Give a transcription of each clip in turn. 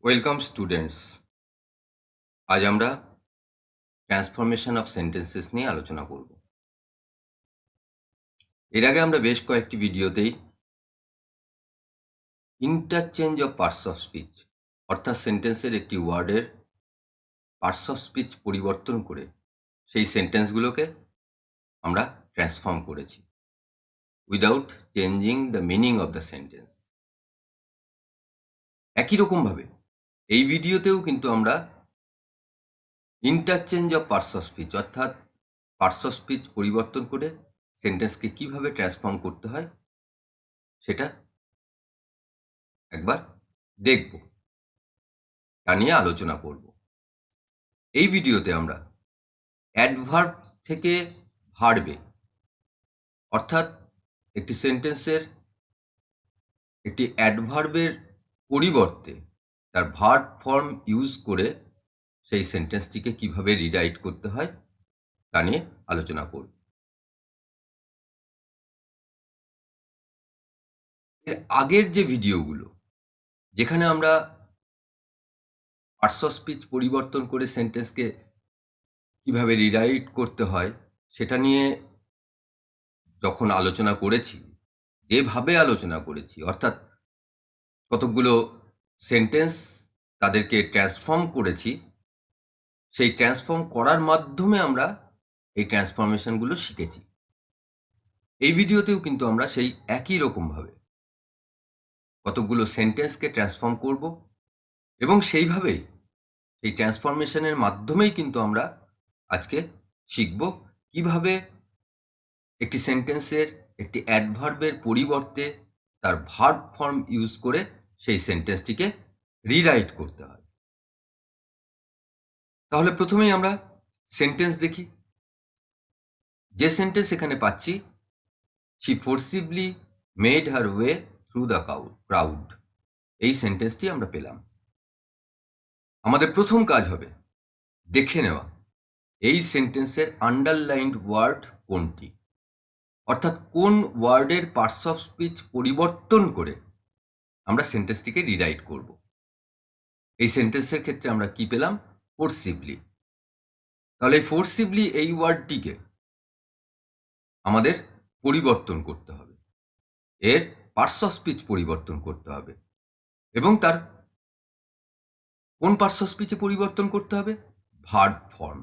Welcome students. আজ আমরা transformation of sentences নিয়ে আলোচনা করব। এর আগে আমরা বেশ কয়েকটি ভিডিওতেই interchange of parts of speech অর্থাৎ সেন্টেন্সের একটি ওয়ার্ডের পার্টস অফ স্পিচ পরিবর্তন করে সেই সেন্টেন্সগুলোকে আমরা ট্রান্সফর্ম করেছি without changing the meaning of the sentence. একই রকমভাবে এই ভিডিওতেও কিন্তু আমরা interchange of parts of speech অর্থাৎ পার্টস অফ স্পিচ পরিবর্তন করে সেন্টেন্সকে কিভাবে ট্রান্সফর্ম করতে হয় সেটা একবার দেখব, তা নিয়ে আলোচনা করব। এই ভিডিওতে আমরা অ্যাডভার্ব থেকে ভার্বে অর্থাৎ একটি সেন্টেন্সের একটি অ্যাডভার্বের পরিবর্তে তার ভার্ব ফর্ম ইউজ করে সেই সেন্টেন্সটিকে কিভাবে রিরাইট করতে হয় তা নিয়ে আলোচনা করব। এর আগের যে ভিডিওগুলো যেখানে আমরা পার্টস অফ স্পিচ পরিবর্তন করে সেন্টেন্সকে কিভাবে রিরাইট করতে হয় সেটা নিয়ে যখন আলোচনা করেছি, যেভাবে আলোচনা করেছি অর্থাৎ কতকগুলো সেন্টেন্স তাদেরকে ট্রান্সফর্ম করেছি, সেই ট্রান্সফর্ম করার মাধ্যমে আমরা এই ট্রান্সফরমেশনগুলো শিখেছি। এই ভিডিওতেও কিন্তু আমরা সেই একই রকমভাবে কতকগুলো সেন্টেন্সকে ট্রান্সফর্ম করব এবং সেইভাবেই এই ট্রান্সফরমেশনের মাধ্যমেই কিন্তু আমরা আজকে শিখব কিভাবে একটি সেন্টেন্সের একটি অ্যাডভার্বের পরিবর্তে তার ভার্ব ফর্ম ইউজ করে সেই সেন্টেন্সটিকে রিরাইট করতে হয়। তাহলে প্রথমেই আমরা সেন্টেন্স দেখি। যে সেন্টেন্স এখানে পাচ্ছি, she ফোর্সিবলি made her way through the crowd, এই সেন্টেন্সটি আমরা পেলাম। আমাদের প্রথম কাজ হবে দেখে নেওয়া এই সেন্টেন্সের আন্ডারলাইন্ড ওয়ার্ড কোনটি, অর্থাৎ কোন ওয়ার্ডের পার্টস অফ স্পিচ পরিবর্তন করে আমরা সেন্টেন্সটিকে রিরাইট করব। এই সেন্টেন্সের ক্ষেত্রে আমরা কি পেলাম? ফোর্সিবলি। তাহলে এই ফোর্সিবলি এই ওয়ার্ডটিকে আমাদের পরিবর্তন করতে হবে, এর পার্টস অফ স্পিচ পরিবর্তন করতে হবে এবং তার কোন পার্টস অফ স্পিচে পরিবর্তন করতে হবে? Verb form.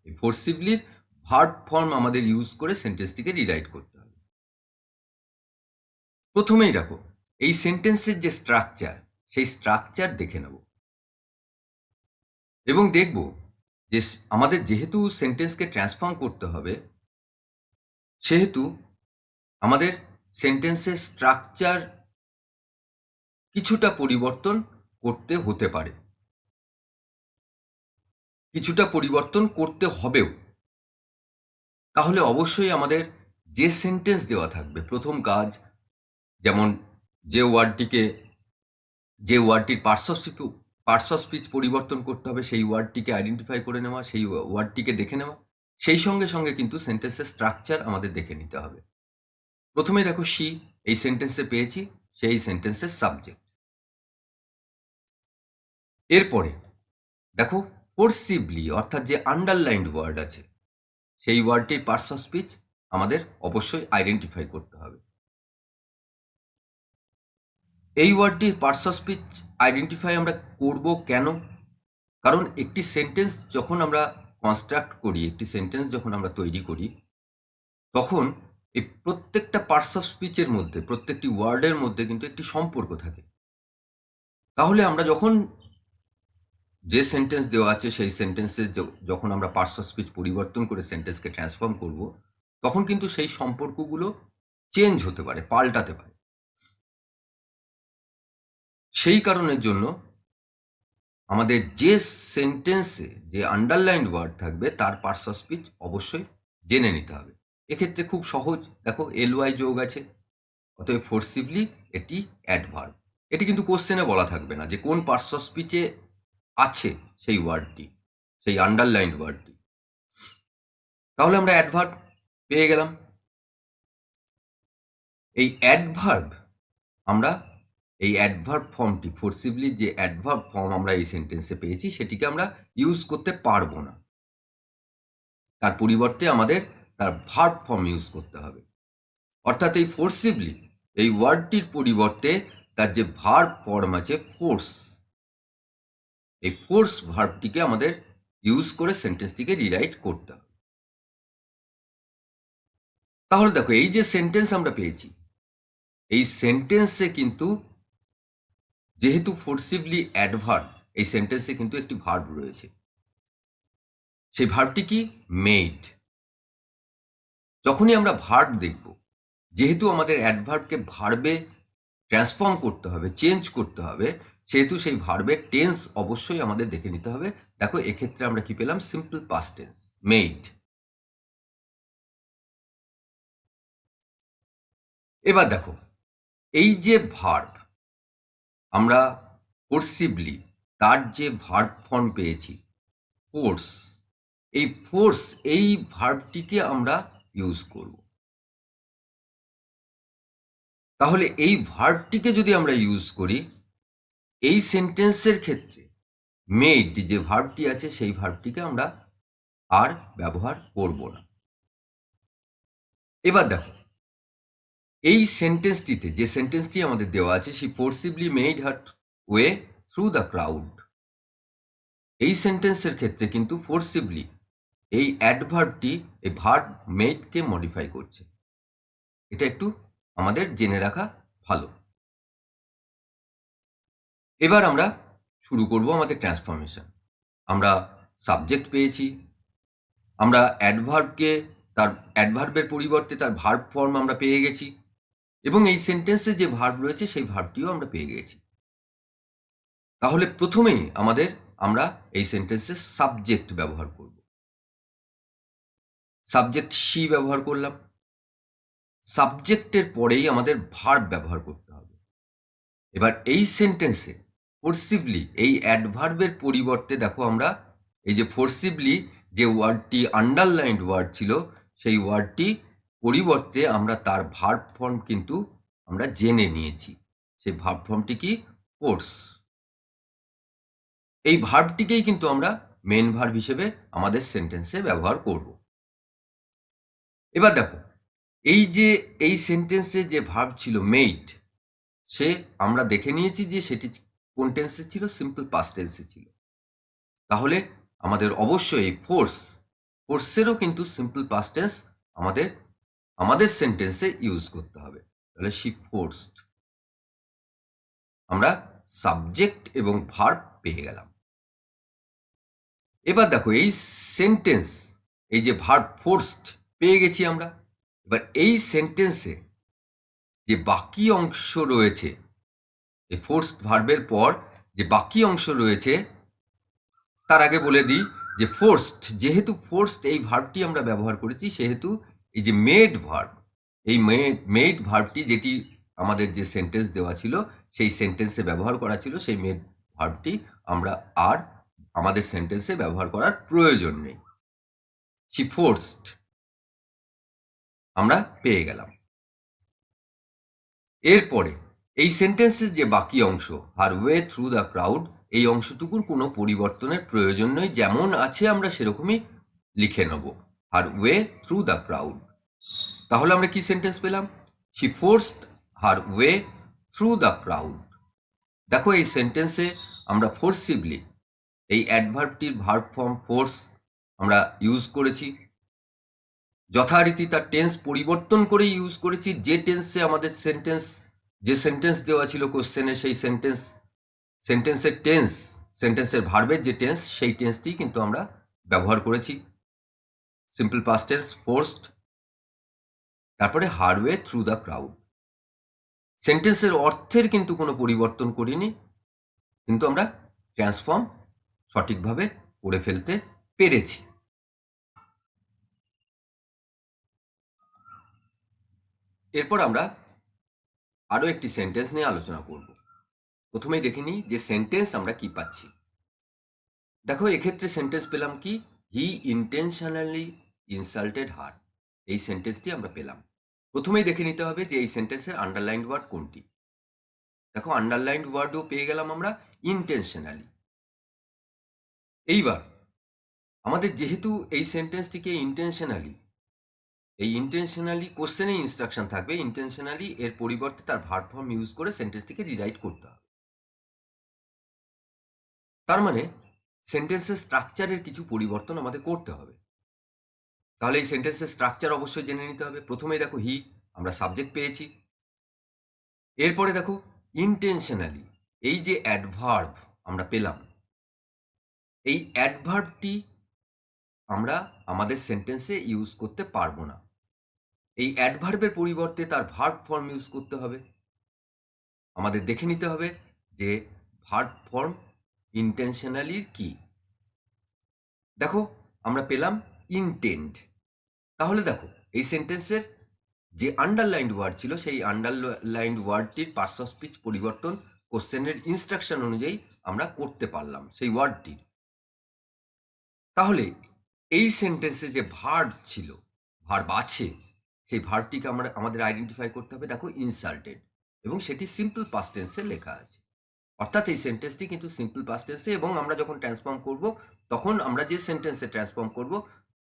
এই ফোর্সিবলির ভার্ব ফর্ম আমাদের ইউজ করে সেন্টেন্সটিকে রিরাইট করতে হবে। প্রথমেই দেখো এই সেন্টেন্সের যে স্ট্রাকচার, সেই স্ট্রাকচার দেখে নেব এবং দেখব যে আমাদের যেহেতু সেন্টেন্সকে ট্রান্সফর্ম করতে হবে, সেহেতু আমাদের সেন্টেন্সের স্ট্রাকচার কিছুটা পরিবর্তন করতে হতে পারে, কিছুটা পরিবর্তন করতে হবেও। তাহলে অবশ্যই আমাদের যে সেন্টেন্স দেওয়া থাকবে, প্রথম কাজ যেমন যে ওয়ার্ডটির পার্টস অফ স্পিচ পরিবর্তন করতে হবে সেই ওয়ার্ডটিকে আইডেন্টিফাই করে নেওয়া, সেই ওয়ার্ডটিকে দেখে নেওয়া, সেই সঙ্গে সঙ্গে কিন্তু সেন্টেন্সের স্ট্রাকচার আমাদের দেখে নিতে হবে। প্রথমে দেখো শি এই সেন্টেন্সে পেয়েছি, সেই সেন্টেন্সের সাবজেক্ট। এরপরে দেখো ফোর্সিবলি অর্থাৎ যে আন্ডারলাইন্ড ওয়ার্ড আছে, সেই ওয়ার্ডটির পার্টস অফ স্পিচ আমাদের অবশ্যই আইডেন্টিফাই করতে হবে। এই ওয়ার্ডটির পার্টস অফ স্পিচ আইডেন্টিফাই আমরা করব কেন? কারণ একটি সেন্টেন্স যখন আমরা কনস্ট্রাক্ট করি, একটি সেন্টেন্স যখন আমরা তৈরি করি, তখন এই প্রত্যেকটা পার্টস অফ স্পিচের মধ্যে, প্রত্যেকটি ওয়ার্ডের মধ্যে কিন্তু একটি সম্পর্ক থাকে। তাহলে আমরা যখন যে সেন্টেন্স দেওয়া আছে সেই সেন্টেন্সে যখন আমরা পার্টস অফ স্পিচ পরিবর্তন করে সেন্টেন্সকে ট্রান্সফর্ম করব, তখন কিন্তু সেই সম্পর্কগুলো চেঞ্জ হতে পারে, পাল্টাতে পারে। সেই কারণের জন্য আমাদের যে সেন্টেন্সে যে আন্ডারলাইন্ড ওয়ার্ড থাকবে তার পার্টস অফ স্পিচ অবশ্যই জেনে নিতে হবে। এক্ষেত্রে খুব সহজ, দেখো এলওয়াই যোগ আছে, অতএব ফোর্সিবলি এটি অ্যাডভার্ব। এটি কিন্তু কোশ্চেনে বলা থাকবে না যে কোন পার্টস অফ স্পিচে আছে সেই ওয়ার্ডটি, সেই আন্ডারলাইন্ড ওয়ার্ডটি। তাহলে আমরা অ্যাডভার্ব পেয়ে গেলাম। এই অ্যাডভার্ব আমরা এই অ্যাডভার্ব ফর্মটি, ফোর্সিবলি যে অ্যাডভার্ব ফর্ম আমরা এই সেন্টেন্সে পেয়েছি সেটিকে আমরা ইউজ করতে পারবো না। তার পরিবর্তে আমাদের তার ভার্ব ফর্ম ইউজ করতে হবে। অর্থাৎ এই ফোর্সিবলি এই ওয়ার্ডটির পরিবর্তে তার যে ভার্ব ফর্ম আছে ফোর্স, এই ফোর্স ভার্বটিকে আমাদের ইউজ করে সেন্টেন্সটিকে রিরাইট করতে হবে। তাহলে দেখো, এই যে সেন্টেন্স আমরা পেয়েছি, এই সেন্টেন্সে কিন্তু যেহেতু ফোর্সিবলি অ্যাডভার্ব, এই সেন্টেন্সে কিন্তু একটি ভার্ব রয়েছে। সেই ভার্বটি কি? মেড। যখনই আমরা ভার্ব দেখব, যেহেতু আমাদের অ্যাডভার্বকে ভার্বে ট্রান্সফর্ম করতে হবে, চেঞ্জ করতে হবে, সেহেতু সেই ভার্বের টেন্স অবশ্যই আমাদের দেখে নিতে হবে। দেখো, এক্ষেত্রে আমরা কি পেলাম? Simple past tense, made. এবার দেখো, এই যে ভার্ব আমরা ফোর্সিবলি, তার যে ভার্ব ফর্ম পেয়েছি ফোর্স, এই ফোর্স, এই ভার্বটিকে আমরা ইউজ করব। তাহলে এই ভার্বটিকে যদি আমরা ইউজ করি, এই সেন্টেন্সের ক্ষেত্রে মেড যে ভার্বটি আছে সেই ভার্বটিকে আমরা আর ব্যবহার করব না। এবার দেখো, এই সেন্টেন্সটিতে, যে সেন্টেন্সটি আমাদের দেওয়া আছে, she ফোর্সিবলি made her way through the crowd, এই সেন্টেন্সের ক্ষেত্রে কিন্তু ফোর্সিবলি এই অ্যাডভার্বটি এই ভার্ব মেডকে মডিফাই করছে। এটা একটু আমাদের জেনে রাখা ভালো। এবার আমরা শুরু করব আমাদের ট্রান্সফরমেশন। আমরা সাবজেক্ট পেয়েছি, আমরা অ্যাডভার্বকে, তার অ্যাডভার্বের পরিবর্তে তার ভার্ব ফর্ম আমরা পেয়ে গেছি, এবং এই সেন্টেন্সে যে ভার্ব রয়েছে সেই ভার্বটিও আমরা পেয়ে গেছি। তাহলে প্রথমেই আমরা এই সেন্টেন্সে সাবজেক্ট ব্যবহার করব। সাবজেক্ট শি ব্যবহার করলাম। সাবজেক্টের পরেই আমাদের ভার্ব ব্যবহার করতে হবে। এবার এই সেন্টেন্সে ফোর্সিবলি এই অ্যাডভার্বের পরিবর্তে দেখো, আমরা এই যে ফোর্সিবলি যে ওয়ার্ডটি আন্ডারলাইন্ড ওয়ার্ড ছিল, সেই ওয়ার্ডটি পরিবর্তে আমরা তার ভার্ব ফর্ম কিন্তু আমরা জেনে নিয়েছি। সেই ভার্ব ফর্মটি কি? ফোর্স। এই ভার্বটিকেই কিন্তু আমরা মেন ভার্ব হিসেবে আমাদের সেন্টেন্সে ব্যবহার করব। এবার দেখো, এই যে এই সেন্টেন্সে যে ভার্ব ছিল মেড, সে আমরা দেখে নিয়েছি যে সেটি কোন টেন্সে ছিল? সিম্পল পাস্ট টেন্সে ছিল। তাহলে আমাদের অবশ্যই এই ফোর্সেরও কিন্তু সিম্পল পাস্ট টেন্স আমাদের সেন্টেন্সে ইউজ করতে হবে। তাহলে শি ফোর্সড, আমরা সাবজেক্ট এবং ভার্ব পেয়ে গেলাম। এবার দেখো, এই সেন্টেন্স, এই যে ভার্ব ফোর্সড পেয়ে গেছি আমরা, এবার এই সেন্টেন্সে যে বাকি অংশ রয়েছে, এই ফোর্সড ভার্বের পর যে বাকি অংশ রয়েছে, তার আগে বলে দিই যে ফোর্সড, যেহেতু ফোর্সড এই ভার্বটি আমরা ব্যবহার করেছি, সেহেতু এই যে মেড ভার্ব, এই মেড ভার্বটি যেটি আমাদের যে সেন্টেন্স দেওয়া ছিল সেই সেন্টেন্সে ব্যবহার করা ছিল, সেই মেড ভার্বটি আমরা আর আমাদের সেন্টেন্সে ব্যবহার করার প্রয়োজন নেই। শি ফোর্সড আমরা পেয়ে গেলাম। এরপরে এই সেন্টেন্সের যে বাকি অংশ, হার ওয়ে থ্রু দ্য ক্রাউড, এই অংশটুকুর কোনো পরিবর্তনের প্রয়োজন নেই, যেমন আছে আমরা সেরকমই লিখে নেব, হার ওয়ে থ্রু দ্য ক্রাউড। তাহলে আমরা কি সেন্টেন্স পেলাম? She forced her way through the crowd. দেখো, এই সেন্টেন্সে আমরা ফোর্সিবলি এই অ্যাডভার্বটির ভার্ব ফর্ম ফোর্স আমরা ইউজ করেছি, যথারীতি তার টেন্স পরিবর্তন করে ইউজ করেছি। যে টেন্সে আমাদের যে সেন্টেন্স দেওয়া ছিল কোশ্চেনে, সেই সেন্টেন্সের ভার্বের যে টেন্স, সেই টেন্সটি কিন্তু আমরা ব্যবহার করেছি, সিম্পল পাস্ট টেন্স ফোর্সড। তারপরে হারওয়ে থ্রু দ্য ক্রাউড, সেন্টেন্সের অর্থের কিন্তু কোনো পরিবর্তন করিনি, কিন্তু আমরা ট্রান্সফর্ম সঠিকভাবে করে ফেলতে পেরেছি। এরপর আমরা আরো একটি সেন্টেন্স নিয়ে আলোচনা করব। প্রথমেই দেখে নিই যে সেন্টেন্স আমরা কি পাচ্ছি। দেখো, এক্ষেত্রে সেন্টেন্স পেলাম কি? হি ইন্টেনশনালি ইনসাল্টেড হার, এই সেন্টেন্সটি আমরা পেলাম। প্রথমেই দেখে নিতে হবে যে এই সেন্টেন্সের আন্ডারলাইন্ড ওয়ার্ড কোনটি। দেখো আন্ডারলাইন্ড ওয়ার্ডও পেয়ে গেলাম আমরা ইন্টেনশনালি। এইবার আমাদের যেহেতু এই সেন্টেন্সটিকে ইন্টেনশনালি কোশ্চেনে ইনস্ট্রাকশন থাকবে, ইন্টেনশনালি এর পরিবর্তে তার ভার্ব ফর্ম ইউজ করে সেন্টেন্সটিকে রিরাইট করতে হবে। তার মানে সেন্টেন্সের স্ট্রাকচারের কিছু পরিবর্তন আমাদের করতে হবে। তাহলে এই সেন্টেন্সের স্ট্রাকচার অবশ্যই জেনে নিতে হবে। প্রথমেই দেখো হি, আমরা সাবজেক্ট পেয়েছি। এরপরে দেখো ইন্টেনশনালি, এই যে অ্যাডভার্ব আমরা পেলাম, এই অ্যাডভার্বটি আমরা আমাদের সেন্টেন্সে ইউজ করতে পারবো না। এই অ্যাডভার্বের পরিবর্তে তার ভার্ব ফর্ম ইউজ করতে হবে। আমাদের দেখে নিতে হবে যে ভার্ব ফর্ম ইন্টেনশনালির কি। দেখো আমরা পেলাম ইনটেন্ড। তাহলে দেখো এই সেন্টেন্সের যে আন্ডারলাইন্ড ওয়ার্ড ছিল, সেই আন্ডারলাইন্ড ওয়ার্ডটির পার্টস অফ স্পিচ পরিবর্তন কোশ্চেনের ইনস্ট্রাকশন অনুযায়ী আমরা করতে পারলাম সেই ওয়ার্ডটির। তাহলে এই সেন্টেন্সে যে ভার্ব ছিল, ভার্ব আছে, সেই ভার্বটিকে আমাদের আইডেন্টিফাই করতে হবে। দেখো ইনসাল্টেড, এবং সেটি সিম্পল পাস্ট টেন্সে লেখা আছে। অর্থাৎ এই সেন্টেন্সটি কিন্তু সিম্পল পাস্ট টেন্সে, এবং আমরা যখন ট্রান্সফর্ম করব তখন আমরা যে সেন্টেন্সে ট্রান্সফর্ম করব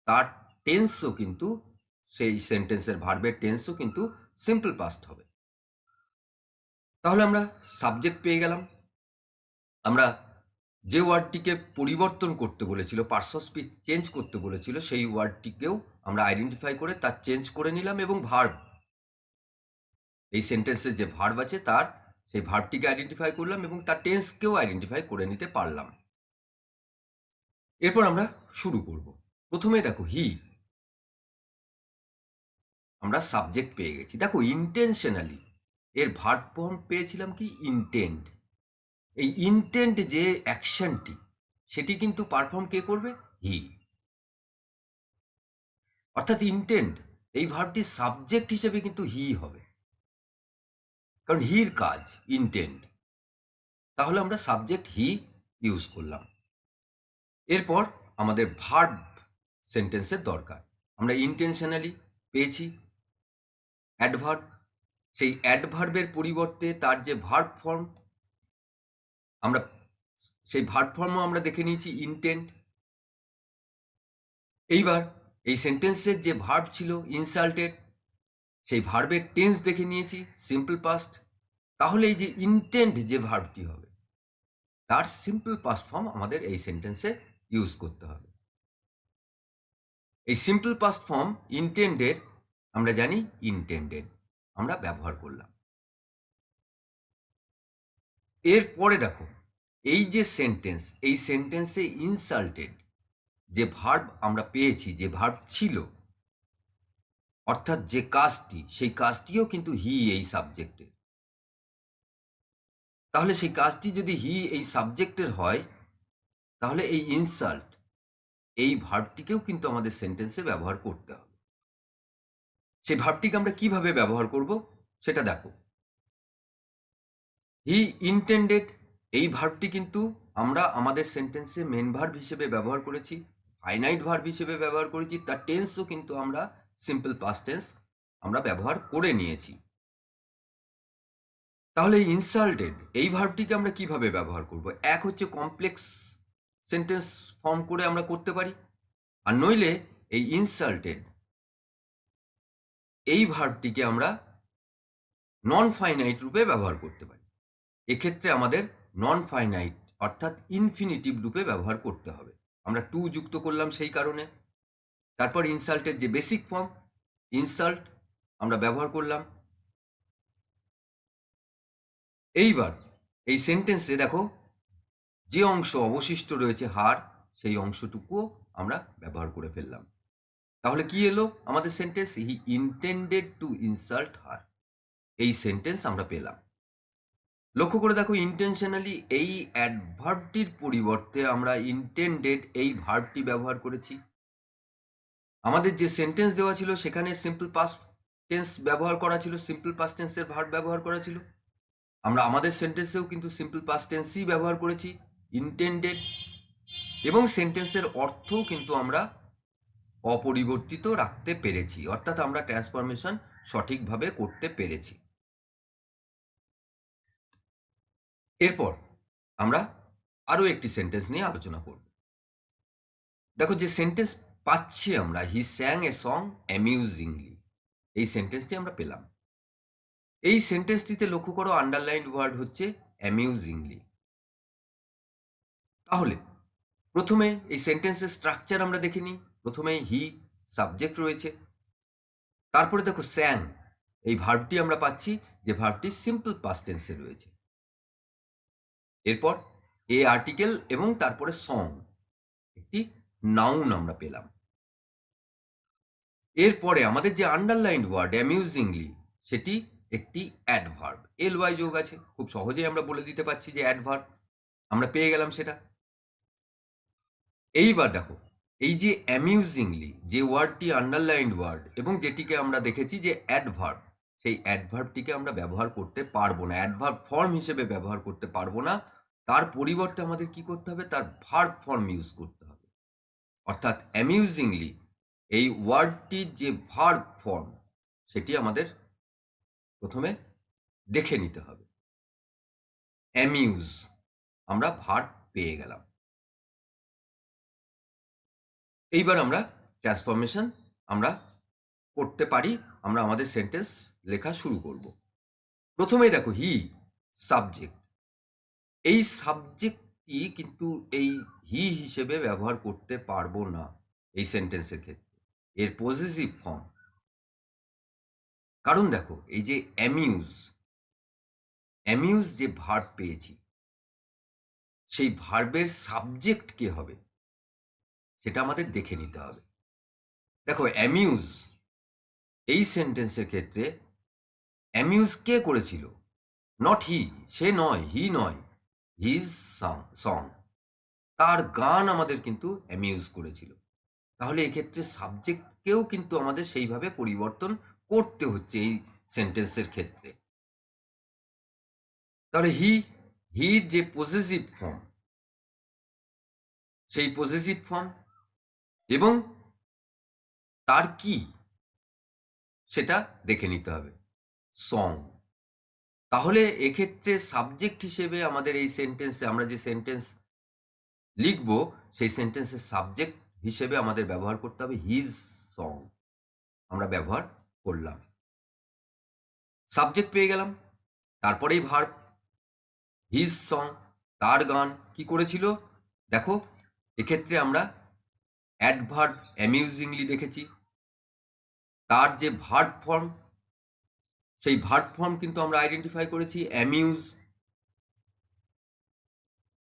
তার টেন্সও কিন্তু, সেই সেন্টেন্সের ভার্বের টেন্সও কিন্তু সিম্পল পাস্ট হবে। তাহলে আমরা সাবজেক্ট পেয়ে গেলাম। আমরা যে ওয়ার্ডটিকে পরিবর্তন করতে বলেছিল, পার্টস অফ স্পিচ চেঞ্জ করতে বলেছিল, সেই ওয়ার্ডটিকেও আমরা আইডেন্টিফাই করে তার চেঞ্জ করে নিলাম, এবং ভার্ব, এই সেন্টেন্সের যে ভার্ব আছে তার সেই ভার্বটিকে আইডেন্টিফাই করলাম এবং তার টেন্সকেও আইডেন্টিফাই করে নিতে পারলাম। এরপর আমরা শুরু করব। প্রথমে দেখো হি, আমরা সাবজেক্ট পেয়ে গেছি। দেখো ইন্টেনশনালি এর ভার্ব ফর্ম পেয়েছিলাম কি ইন্টেন্ড। এই ইন্টেন্ট যে অ্যাকশনটি, সেটি কিন্তু পারফর্ম কে করবে? হি। অর্থাৎ ইন্টেন্ট এই ভার্বটির সাবজেক্ট হিসেবে কিন্তু হি হবে, কারণ হির কাজ ইন্টেন্ট। তাহলে আমরা সাবজেক্ট হি ইউজ করলাম। এরপর আমাদের ভার্ব সেন্টেন্সের দরকার। আমরা ইন্টেনশনালি পেয়েছি অ্যাডভার্ব, সেই অ্যাডভার্বের পরিবর্তে তার যে ভার্ব ফর্ম, আমরা সেই ভার্ব ফর্মও আমরা দেখে নিয়েছি ইন্টেন্ট। এইবার এই সেন্টেন্সের যে ভার্ব ছিল ইনসাল্টেড, সেই ভার্বের টেন্স দেখে নিয়েছি সিম্পল পাস্ট। তাহলে এই যে ইন্টেন্ট যে ভার্বটি হবে, তার সিম্পল পাস্ট ফর্ম আমাদের এই সেন্টেন্সে ইউজ করতে হবে। এই সিম্পল পাস্ট ফর্ম ইন্টেন্ডেড, আমরা জানি ইন্টেন্ডেড আমরা ব্যবহার করলাম। এরপরে দেখো এই যে সেন্টেন্স, এই সেন্টেন্সে ইনসাল্টেড যে ভার্ব আমরা পেয়েছি, যে ভার্ব ছিল, অর্থাৎ যে কাজটি, সেই কাজটিও কিন্তু হি এই সাবজেক্টের। তাহলে সেই কাজটি যদি হি এই সাবজেক্টের হয়, তাহলে এই ইনসাল্ট এই ভার্বটিকেও কিন্তু আমাদের সেন্টেন্সে ব্যবহার করতে হবে। সেই ভার্বটিকে আমরা কিভাবে ব্যবহার করব সেটা দেখো। হি ইন্টেন্ডেড এই ভার্বটি কিন্তু আমরা আমাদের সেন্টেন্সে মেন ভার্ব হিসেবে ব্যবহার করেছি, ফাইনাইট ভার্ব হিসেবে ব্যবহার করেছি, তার টেন্সও কিন্তু আমরা সিম্পল পাস্ট টেন্স আমরা ব্যবহার করে নিয়েছি। তাহলে এই ইনসাল্টেড এই ভার্বটিকে আমরা কিভাবে ব্যবহার করব? এক হচ্ছে কমপ্লেক্স সেন্টেন্স ফর্ম করে আমরা করতে পারি, আর নইলে এই ইনসাল্টেড এই ভার্বটিকে আমরা নন ফাইনাইট রূপে ব্যবহার করতে পারি। এক্ষেত্রে আমাদের নন ফাইনাইট অর্থাৎ ইনফিনিটিভ রূপে ব্যবহার করতে হবে। আমরা টু যুক্ত করলাম সেই কারণে। তারপর ইনসাল্টের যে বেসিক ফর্ম ইনসাল্ট আমরা ব্যবহার করলাম। এইবার এই সেন্টেন্সে দেখো যে অংশ অবশিষ্ট রয়েছে হার, সেই অংশটুকুও আমরা ব্যবহার করে ফেললাম। তাহলে কি এলো আমাদের sentence? He intended to insult her, এই সেন্টেন্স আমরা পেলাম। লক্ষ্য করে দেখো ইন্টেনশনালি এই অ্যাডভার্বটির পরিবর্তে আমরা ইন্টেন্ডেড এই ভার্বটি ব্যবহার করেছি। আমাদের যে সেন্টেন্স দেওয়া ছিল সেখানে সিম্পল পাস্ট টেন্স ব্যবহার করা ছিল, সিম্পল পাস্ট টেন্সের ভার্ব ব্যবহার করা ছিল। আমরা আমাদের সেন্টেন্সেও কিন্তু সিম্পল পাস্ট টেন্সই ব্যবহার করেছি, ইন্টেন্ডেড, এবং সেন্টেন্সের অর্থও কিন্তু আমরা অপরিবর্তিত রাখতে পেরেছি, অর্থাৎ আমরা ট্রান্সফরমেশন সঠিকভাবে করতে পেরেছি। এরপর আমরা আরো একটি সেন্টেন্স নিয়ে আলোচনা করব। দেখো, যে সেন্টেন্স পাচ্ছি আমরা, হি স্যাং এ সং অ্যামিউজিংলি, এই সেন্টেন্সটি আমরা পেলাম। এই সেন্টেন্সটিতে লক্ষ্য করো আন্ডারলাইন্ড ওয়ার্ড হচ্ছে অ্যামিউজিংলি। তাহলে প্রথমে এই সেন্টেন্সের স্ট্রাকচার আমরা দেখে নিই। প্রথমে হি সাবজেক্ট রয়েছে, তারপরে দেখো স্যাং, এই ভার্বটি আমরা পাচ্ছি, যে ভার্বটি সিম্পল পাস্ট টেন্সে রয়েছে। এরপর এ আর্টিকেল এবং তারপরে সং, একটি নাউন আমরা পেলাম। এরপরে আমাদের যে আন্ডারলাইন্ড ওয়ার্ড অ্যামিউজিংলি, সেটি একটি অ্যাডভার্ব, এল ওয়াই যোগ আছে। খুব সহজেই আমরা বলে দিতে পারছি যে অ্যাডভার্ব, আমরা পেয়ে গেলাম সেটা। এইবার দেখো, এই যে অ্যামিউজিংলি, যে ওয়ার্ডটি আন্ডারলাইন্ড ওয়ার্ড এবং যেটিকে আমরা দেখেছি যে অ্যাডভার্ব, সেই অ্যাডভার্বটিকে আমরা ব্যবহার করতে পারবো না, অ্যাডভার্ব ফর্ম হিসেবে ব্যবহার করতে পারবো না। তার পরিবর্তে আমাদের কি করতে হবে, তার ভার্ব ফর্ম ইউজ করতে হবে। অর্থাৎ অ্যামিউজিংলি এই ওয়ার্ডটির যে ভার্ব ফর্ম, সেটি আমাদের প্রথমে দেখে নিতে হবে। অ্যামিউজ, আমরা ভার্ব পেয়ে গেলাম। এইবার আমরা ট্রান্সফরমেশন আমরা করতে পারি, আমরা আমাদের সেন্টেন্স লেখা শুরু করব। প্রথমেই দেখো হি সাবজেক্ট, এই সাবজেক্টটি কিন্তু এই হি হিসেবে ব্যবহার করতে পারবো না এই সেন্টেন্সের ক্ষেত্রে, এর পজিটিভ ফর্ম। কারণ দেখো, এই যে অ্যামিউজ যে ভার্ব পেয়েছি, সেই ভার্বের সাবজেক্ট কে হবে সেটা আমাদের দেখে নিতে হবে। দেখো, অ্যামিউজ এই সেন্টেন্সের ক্ষেত্রে অ্যামিউজ কে করেছিল? নট হি, সে নয়, হি নয়, হিজ সং, তার গান আমাদের কিন্তু অ্যামিউজ করেছিল। তাহলে এক্ষেত্রে সাবজেক্টকেও কিন্তু আমাদের সেইভাবে পরিবর্তন করতে হচ্ছে এই সেন্টেন্সের ক্ষেত্রে। তাহলে হির যে পজেসিভ ফর্ম, সেই পজেসিভ ফর্ম এবং তার কি সেটা দেখে নিতে হবে, সং। তাহলে এক্ষেত্রে সাবজেক্ট হিসেবে আমাদের এই সেন্টেন্সে আমরা যে সেন্টেন্স লিখব, সেই সেন্টেন্সের সাবজেক্ট হিসেবে আমাদের ব্যবহার করতে হবে হিজ সং, আমরা ব্যবহার করলাম। সাবজেক্ট পেয়ে গেলাম, তারপরেই ভার্ব, হিজ সং, তার গান কি করেছিল। দেখো, এক্ষেত্রে আমরা অ্যাডভার্ব অ্যামিউজিংলি দেখেছি, তার যে ভার্ব ফর্ম, সেই ভার্ব ফর্ম কিন্তু আমরা আইডেন্টিফাই করেছি অ্যামিউজ।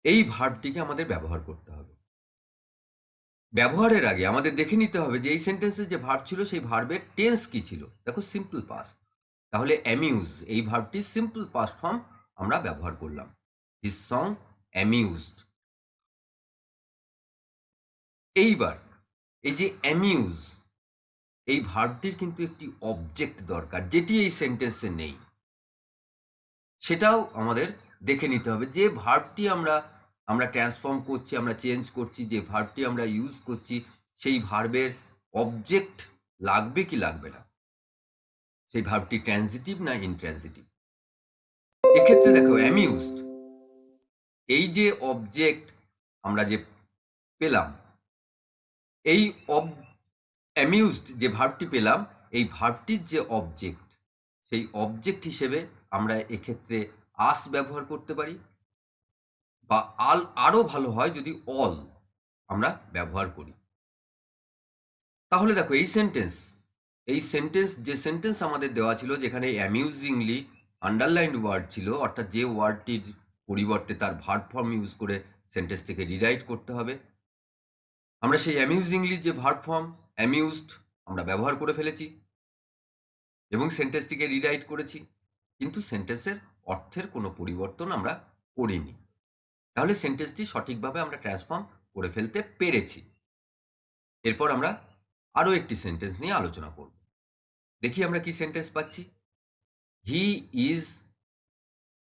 এই ভার্বটিকে আমাদের ব্যবহার করতে হবে। ব্যবহারের আগে আমাদের দেখে নিতে হবে যে এই সেন্টেন্সে যে ভার্ব ছিল, সেই ভার্বের টেন্স কি ছিল। দেখো, সিম্পল পাস্ট, তাহলে অ্যামিউজ এই ভার্বটি সিম্পল পাস্ট ফর্ম আমরা ব্যবহার করলাম, হিজ সং অ্যামিউজড। এইবার এই যে অ্যামিউজ, এই ভার্বটির কিন্তু একটি অবজেক্ট দরকার, যেটি এই সেন্টেন্সে নেই। সেটাও আমাদের দেখে নিতে হবে। যে ভার্বটি আমরা ট্রান্সফর্ম করছি, আমরা চেঞ্জ করছি, যে ভার্বটি আমরা ইউজ করছি, সেই ভার্বের অবজেক্ট লাগবে কি লাগবে না, সেই ভার্বটি ট্রানজিটিভ না ইনট্রানজিটিভ। এক্ষেত্রে দেখো, অ্যামিউজড এই যে অবজেক্ট আমরা যে পেলাম, এই অ্যামিউজড যে ভার্বটি পেলাম, এই ভার্বটির যে অবজেক্ট, সেই অবজেক্ট হিসেবে আমরা এক্ষেত্রে আস ব্যবহার করতে পারি, বা আরো ভালো হয় যদি অল আমরা ব্যবহার করি। তাহলে দেখো, এই সেন্টেন্স যে সেন্টেন্স আমাদের দেওয়া ছিল, যেখানে অ্যামিউজিংলি আন্ডারলাইন্ড ওয়ার্ড ছিল, অর্থাৎ যে ওয়ার্ডটির পরিবর্তে তার ভার্ব ফর্ম ইউজ করে সেন্টেন্সটিকে রিরাইট করতে হবে, আমরা সেই অ্যামিউজিংলি যে ভার্ব ফর্ম অ্যামিউজড আমরা ব্যবহার করে ফেলেছি এবং সেন্টেন্সটিকে রিরাইট করেছি, কিন্তু সেন্টেন্সের অর্থের কোনো পরিবর্তন আমরা করিনি। তাহলে সেন্টেন্সটি সঠিকভাবে আমরা ট্রান্সফর্ম করে ফেলতে পেরেছি। এরপর আমরা আরো একটি সেন্টেন্স নিয়ে আলোচনা করব। দেখি আমরা কি সেন্টেন্স পাচ্ছি। হি ইজ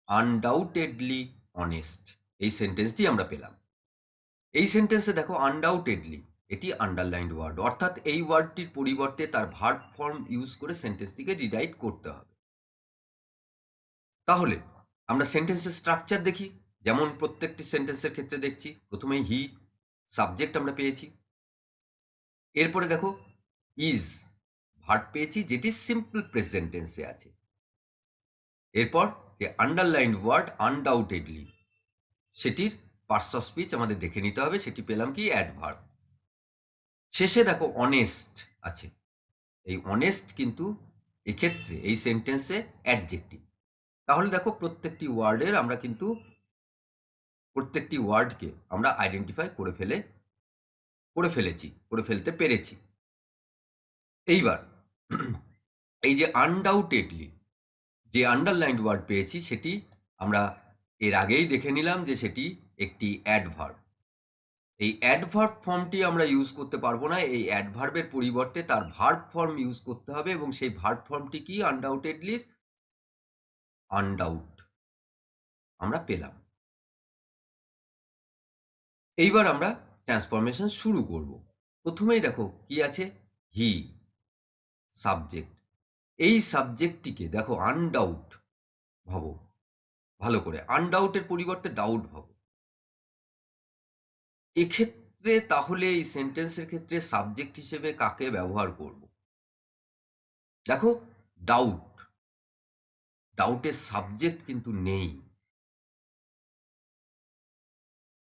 আনডাউটেডলি অনেস্ট, এই সেন্টেন্সটি আমরা পেলাম। এই সেন্টেন্সে দেখো, আনডাউটেডলি এটি আন্ডারলাইন্ড ওয়ার্ড, অর্থাৎ এই ওয়ার্ডটির পরিবর্তে তার ভার্ব ফর্ম ইউজ করে সেন্টেন্সটিকে রিরাইট করতে হবে। তাহলে আমরা সেন্টেন্সের স্ট্রাকচার দেখি, যেমন প্রত্যেকটি সেন্টেন্সের ক্ষেত্রে দেখছি প্রথমেই হি সাবজেক্ট আমরা পেয়েছি, এরপরে দেখো ইজ ভার্ব পেয়েছি যেটি সিম্পল প্রেজেন্ট টেন্সে আছে, এরপর যে আন্ডারলাইন্ড ওয়ার্ড আনডাউটেডলি সেটির পার্টস অফ স্পিচ আমাদের দেখে নিতে হবে, সেটি পেলাম কি অ্যাডভার্ব। শেষে দেখো অনেস্ট আছে, এই অনেস্ট কিন্তু এক্ষেত্রে এই সেন্টেন্সে অ্যাডজেক্টিভ। তাহলে দেখো প্রত্যেকটি ওয়ার্ডকে আমরা আইডেন্টিফাই করে ফেলতে পেরেছি। এইবার এই যে আনডাউটেডলি যে আন্ডারলাইন্ড ওয়ার্ড পেয়েছি সেটি আমরা এর আগেই দেখে নিলাম যে সেটি একটি অ্যাডভার্ব। এই অ্যাডভার্ব ফর্মটি আমরা ইউজ করতে পারবো না, এই অ্যাডভার্বের পরিবর্তে তার ভার্ব ফর্ম ইউজ করতে হবে, এবং সেই ভার্ব ফর্মটি কি আনডাউটেডলির আনডাউট আমরা পেলাম। এইবার আমরা ট্রান্সফরমেশন শুরু করব। প্রথমেই দেখো কি আছে, হি সাবজেক্ট, এই সাবজেক্টটিকে দেখো আনডাউট ভাবো, ভালো করে আনডাউটের পরিবর্তে ডাউট ভাবো। এক্ষেত্রে তাহলে এই সেন্টেন্সের ক্ষেত্রে সাবজেক্ট হিসেবে কাকে ব্যবহার করব? দেখো ডাউটের সাবজেক্ট কিন্তু নেই,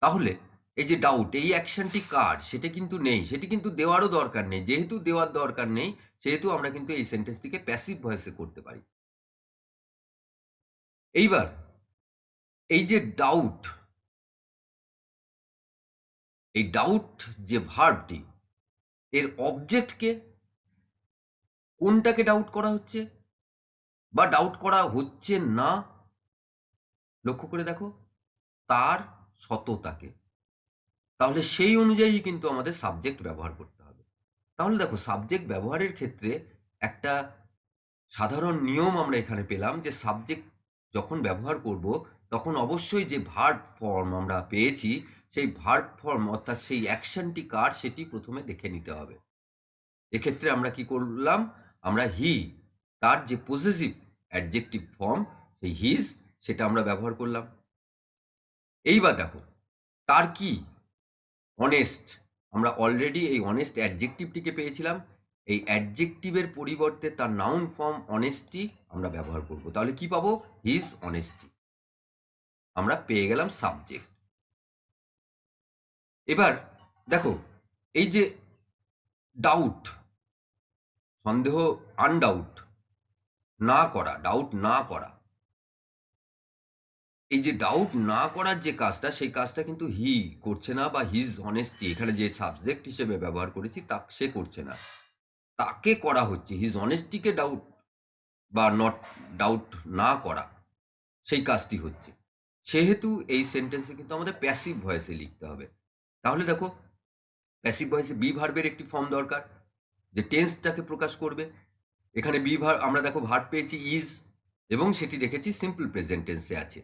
তাহলে এই যে ডাউট এই অ্যাকশনটি কার সেটা কিন্তু নেই, সেটি কিন্তু দেওয়ারও দরকার নেই। যেহেতু দেওয়ার দরকার নেই সেহেতু আমরা কিন্তু এই সেন্টেন্সটিকে প্যাসিভ ভয়েসে করতে পারি। এইবার এই যে ডাউট, এই ডাউট যে ভার্বটি এর অবজেক্টকে, কোনটাকে ডাউট করা হচ্ছে বা ডাউট করা হচ্ছে না, লক্ষ্য করে দেখো তার সততাকে। তাহলে সেই অনুযায়ী কিন্তু আমাদের সাবজেক্ট ব্যবহার করতে হবে। তাহলে দেখো সাবজেক্ট ব্যবহারের ক্ষেত্রে একটা সাধারণ নিয়ম আমরা এখানে পেলাম যে সাবজেক্ট যখন ব্যবহার করব তখন অবশ্যই যে ভার্ব ফর্ম আমরা পেয়েছি সেই ভার্ব ফর্ম অর্থাৎ সেই অ্যাকশনটি কার সেটি প্রথমে দেখে নিতে হবে। এক্ষেত্রে আমরা কি করলাম, আমরা হি তার যে পজেসিভ অ্যাডজেক্টিভ ফর্ম সেই হিজ সেটা আমরা ব্যবহার করলাম। এইবার দেখো তার কি অনেস্ট, আমরা অলরেডি এই অনেস্ট অ্যাডজেক্টিভটিকে পেয়েছিলাম, এই অ্যাডজেক্টিভের পরিবর্তে তার নাউন ফর্ম অনেস্টি আমরা ব্যবহার করব। তাহলে কি পাবো, হিজ অনেস্টি, আমরা পেয়ে গেলাম সাবজেক্ট। এবার দেখো এই যে ডাউট, সন্দেহ, আনডাউট না করা, ডাউট না করা, এই যে ডাউট না করার যে কাজটা সেই কাজটা কিন্তু হি করছে না, বা হিজ অনেস্টি এখানে যে সাবজেক্ট হিসেবে ব্যবহার করেছি তা সে করছে না, তাকে করা হচ্ছে। হিজ অনেস্টিকে ডাউট বা নট ডাউট না করা সেই কাজটি হচ্ছে, সেহেতু এই সেন্টেন্সে কিন্তু আমাদের প্যাসিভ ভয়েসে লিখতে হবে। তাহলে দেখো প্যাসিভ ভয়েসে বি ভার্বের একটি ফর্ম দরকার যে টেন্সটাকে প্রকাশ করবে। এখানে বি ভার্ব আমরা দেখো ভার্ব পেয়েছি ইজ, এবং সেটি দেখেছি সিম্পল প্রেজেন্ট টেন্সে আছে।